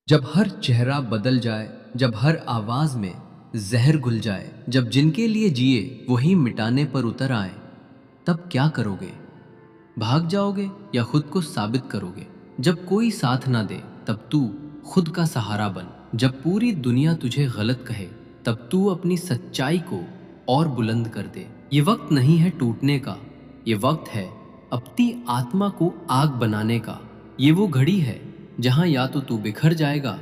जब हर चेहरा बदल जाए, जब हर आवाज में जहर घुल जाए, जब जिनके लिए जिए वही मिटाने पर उतर आए, तब क्या करोगे? भाग जाओगे या खुद को साबित करोगे? जब कोई साथ ना दे तब तू खुद का सहारा बन। जब पूरी दुनिया तुझे गलत कहे तब तू अपनी सच्चाई को और बुलंद कर दे। ये वक्त नहीं है टूटने का, ये वक्त है अपनी आत्मा को आग बनाने का। ये वो घड़ी है जहां या तो तू बिखर जाएगा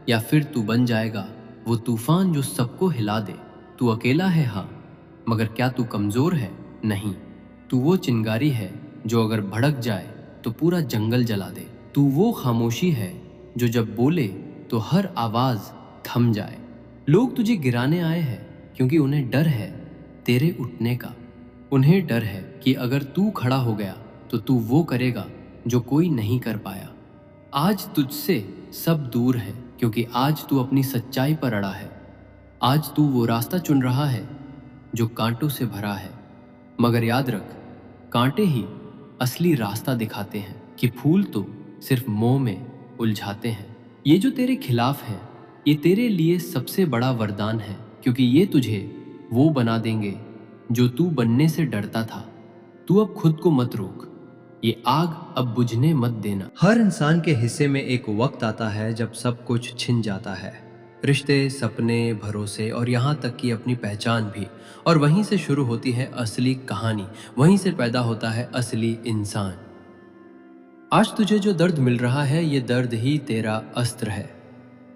या फिर तू बन जाएगा वो तूफान जो सबको हिला दे। तू अकेला है हाँ, मगर क्या तू कमजोर है? नहीं, तू वो चिंगारी है जो अगर भड़क जाए तो पूरा जंगल जला दे। तू वो खामोशी है जो जब बोले तो हर आवाज थम जाए। लोग तुझे गिराने आए हैं क्योंकि उन्हें डर है तेरे उठने का। उन्हें डर है कि अगर तू खड़ा हो गया तो तू वो करेगा जो कोई नहीं कर पाया। आज तुझसे सब दूर है क्योंकि आज तू अपनी सच्चाई पर अड़ा है। आज तू वो रास्ता चुन रहा है जो कांटों से भरा है, मगर याद रख, कांटे ही असली रास्ता दिखाते हैं कि फूल तो सिर्फ मोह में उलझाते हैं। ये जो तेरे खिलाफ है ये तेरे लिए सबसे बड़ा वरदान है, क्योंकि ये तुझे वो बना देंगे जो तू बनने से डरता था। तू अब खुद को मत रोक, ये आग अब बुझने मत देना। हर इंसान के हिस्से में एक वक्त आता है जब सब कुछ छिन जाता है, रिश्ते, सपने, भरोसे और यहाँ तक कि अपनी पहचान भी। और वहीं से शुरू होती है असली कहानी, वहीं से पैदा होता है असली इंसान। आज तुझे जो दर्द मिल रहा है ये दर्द ही तेरा अस्त्र है।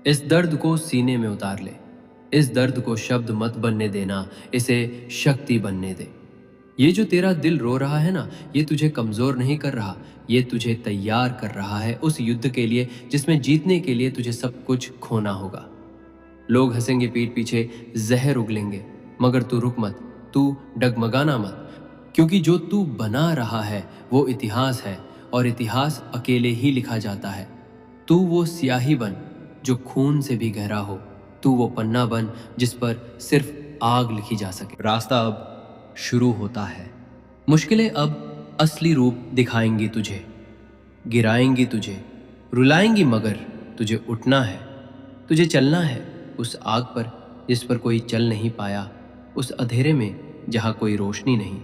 इस दर्द को सीने में उतार ले। इस दर्द को शब्द मत बनने देना, इसे शक्ति बनने दे। ये जो तेरा दिल रो रहा है ना, ये तुझे कमजोर नहीं कर रहा, ये तुझे तैयार कर रहा है उस युद्ध के लिए जिसमें जीतने के लिए तुझे सब कुछ खोना होगा। लोग हंसेंगे पीठ पीछे, जहर उगलेंगे, मगर तू रुक मत, तू डगमगाना मत, क्योंकि जो तू बना रहा है वो इतिहास है और इतिहास अकेले ही लिखा जाता है। तू वो स्याही बन जो खून से भी गहरा हो, तू वो पन्ना बन जिस पर सिर्फ आग लिखी जा सके। रास्ता अब शुरू होता है। मुश्किलें अब असली रूप दिखाएंगी तुझे, गिराएंगी तुझे, रुलाएंगी, मगर तुझे उठना है, तुझे चलना है उस आग पर जिस पर कोई चल नहीं पाया, उस अंधेरे में जहां कोई रोशनी नहीं,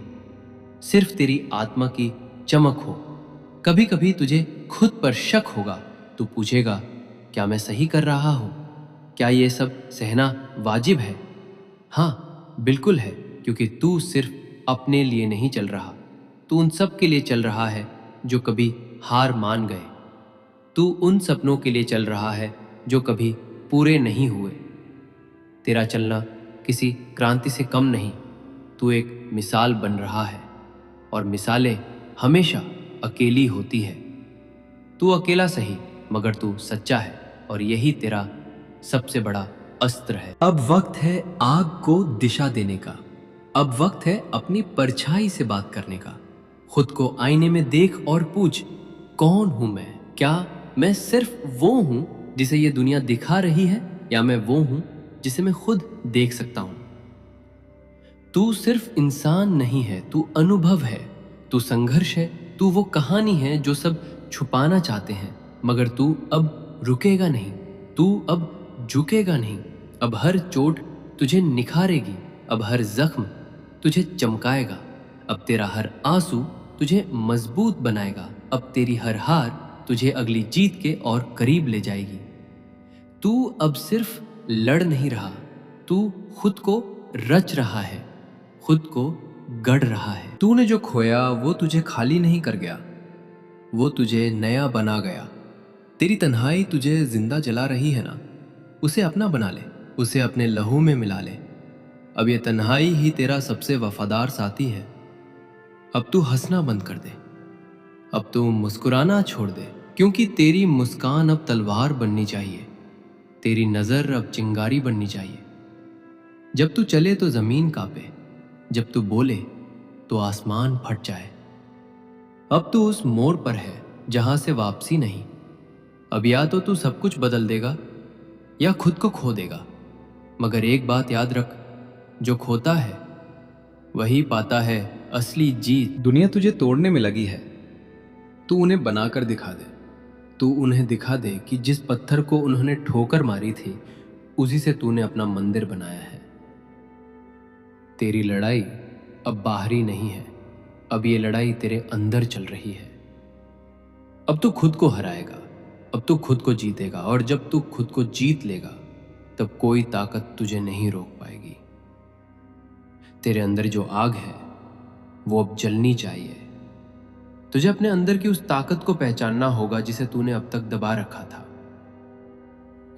सिर्फ तेरी आत्मा की चमक हो। कभी कभी तुझे खुद पर शक होगा, तू पूछेगा क्या मैं सही कर रहा हूं? क्या ये सब सहना वाजिब है? हाँ, बिल्कुल है, क्योंकि तू सिर्फ अपने लिए नहीं चल रहा, तू उन सब के लिए चल रहा है जो कभी हार मान गए। तू उन सपनों के लिए चल रहा है जो कभी पूरे नहीं हुए। तेरा चलना किसी क्रांति से कम नहीं, तू एक मिसाल बन रहा है, और मिसालें हमेशा अकेली होती है। तू अकेला सही, मगर तू सच्चा है, और यही तेरा सबसे बड़ा अस्त्र है। अब वक्त है आग को दिशा देने का। अब वक्त है अपनी परछाई से बात करने का। खुद को आईने में देख और पूछ, कौन हूं मैं? क्या मैं सिर्फ वो हूं जिसे ये दुनिया दिखा रही है, या मैं वो हूं जिसे मैं खुद देख सकता हूं? तू सिर्फ इंसान नहीं है, तू अनुभव है, तू संघर्ष है, तू वो कहानी है जो सब छुपाना चाहते हैं, मगर तू अब रुकेगा नहीं, तू अब झुकेगा नहीं। अब हर चोट तुझे निखारेगी, अब हर जख्म तुझे चमकाएगा, अब तेरा हर आंसू तुझे मजबूत बनाएगा, अब तेरी हर हार तुझे अगली जीत के और करीब ले जाएगी। तू अब सिर्फ लड़ नहीं रहा, तू खुद को रच रहा है, खुद को गढ़ रहा है। तूने जो खोया वो तुझे खाली नहीं कर गया, वो तुझे नया बना गया। तेरी तन्हाई तुझे जिंदा जला रही है ना, उसे अपना बना ले, उसे अपने लहू में मिला ले। अब ये तन्हाई ही तेरा सबसे वफादार साथी है। अब तू हंसना बंद कर दे, अब तू मुस्कुराना छोड़ दे, क्योंकि तेरी मुस्कान अब तलवार बननी चाहिए, तेरी नजर अब चिंगारी बननी चाहिए। जब तू चले तो जमीन कांपे, जब तू बोले तो आसमान फट जाए। अब तू उस मोड़ पर है जहां से वापसी नहीं। अब या तो तू सब कुछ बदल देगा या खुद को खो देगा, मगर एक बात याद रख, जो खोता है वही पाता है असली जीत। दुनिया तुझे तोड़ने में लगी है, तू उन्हें बनाकर दिखा दे। तू उन्हें दिखा दे कि जिस पत्थर को उन्होंने ठोकर मारी थी उसी से तूने अपना मंदिर बनाया है। तेरी लड़ाई अब बाहरी नहीं है, अब ये लड़ाई तेरे अंदर चल रही है। अब तू खुद को हराएगा, अब तू खुद को जीतेगा, और जब तू खुद को जीत लेगा तब कोई ताकत तुझे नहीं रोक पाएगी। तेरे अंदर जो आग है वो अब जलनी चाहिए। तुझे अपने अंदर की उस ताकत को पहचानना होगा जिसे तूने अब तक दबा रखा था।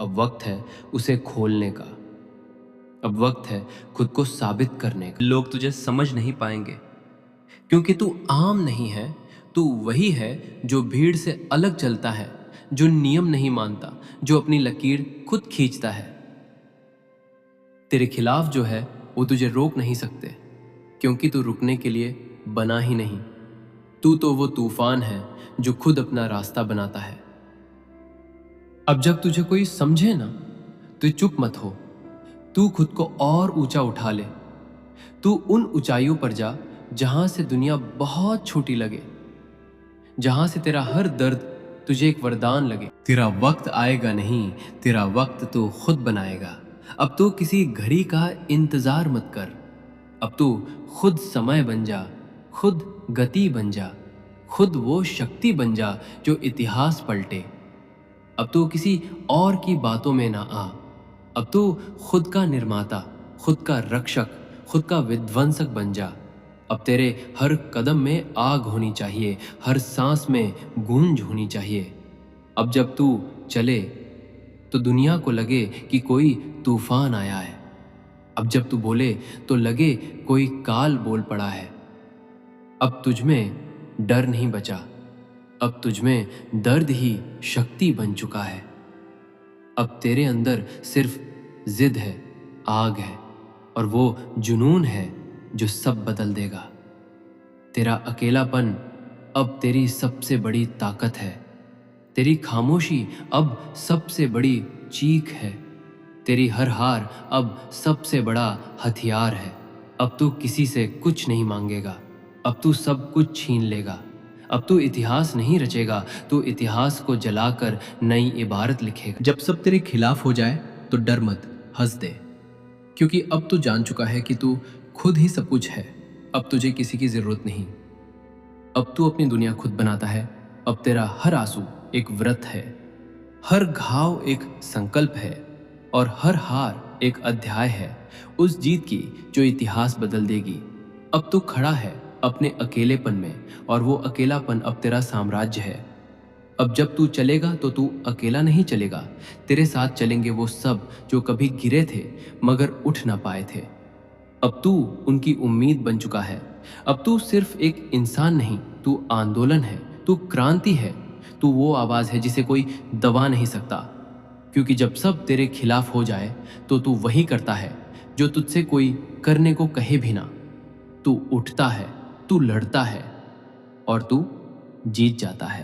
अब वक्त है उसे खोलने का, अब वक्त है खुद को साबित करने का। लोग तुझे समझ नहीं पाएंगे क्योंकि तू आम नहीं है, तू वही है जो भीड़ से अलग चलता है, जो नियम नहीं मानता, जो अपनी लकीर खुद खींचता है। तेरे खिलाफ जो है वो तुझे रोक नहीं सकते क्योंकि तू रुकने के लिए बना ही नहीं। तू तो वो तूफान है जो खुद अपना रास्ता बनाता है। अब जब तुझे कोई समझे ना तो चुप मत हो, तू खुद को और ऊंचा उठा ले। तू उन ऊंचाइयों पर जा जहां से दुनिया बहुत छोटी लगे, जहां से तेरा हर दर्द तुझे एक वरदान लगे। तेरा वक्त आएगा नहीं, तेरा वक्त तू खुद बनाएगा। अब तू किसी घड़ी का इंतजार मत कर, अब तू खुद समय बन जा, खुद गति बन जा, खुद वो शक्ति बन जा जो इतिहास पलटे। अब तू किसी और की बातों में ना आ, अब तू खुद का निर्माता, खुद का रक्षक, खुद का विध्वंसक बन जा। अब तेरे हर कदम में आग होनी चाहिए, हर सांस में गूंज होनी चाहिए। अब जब तू चले तो दुनिया को लगे कि कोई तूफान आया है। अब जब तू बोले तो लगे कोई काल बोल पड़ा है। अब तुझमें डर नहीं बचा, अब तुझमें दर्द ही शक्ति बन चुका है। अब तेरे अंदर सिर्फ जिद है, आग है, और वो जुनून है जो सब बदल देगा। तेरा अकेलापन अब तेरी सबसे बड़ी ताकत है, तेरी खामोशी अब सबसे बड़ी चीख है, तेरी हर हार अब सबसे बड़ा हथियार है। अब तू किसी से कुछ नहीं मांगेगा, अब तू सब कुछ छीन लेगा। अब तू इतिहास नहीं रचेगा, तू इतिहास को जलाकर नई इबारत लिखेगा। जब सब तेरे खिलाफ हो जाए तो डर मत, हंस दे, क्योंकि अब तू जान चुका है कि तू खुद ही सब कुछ है। अब तुझे किसी की जरूरत नहीं, अब तू अपनी दुनिया खुद बनाता है। अब तेरा हर आंसू एक व्रत है, हर घाव एक संकल्प है, और हर हार एक अध्याय है उस जीत की जो इतिहास बदल देगी। अब तू खड़ा है अपने अकेलेपन में, और वो अकेलापन अब तेरा साम्राज्य है। अब जब तू चलेगा तो तू अकेला नहीं चलेगा, तेरे साथ चलेंगे वो सब जो कभी गिरे थे मगर उठ ना पाए थे। अब तू उनकी उम्मीद बन चुका है। अब तू सिर्फ एक इंसान नहीं, तू आंदोलन है, तू क्रांति है, तू वो आवाज है जिसे कोई दबा नहीं सकता। क्योंकि जब सब तेरे खिलाफ हो जाए तो तू वही करता है जो तुझसे कोई करने को कहे भी ना। तू उठता है, तू लड़ता है, और तू जीत जाता है।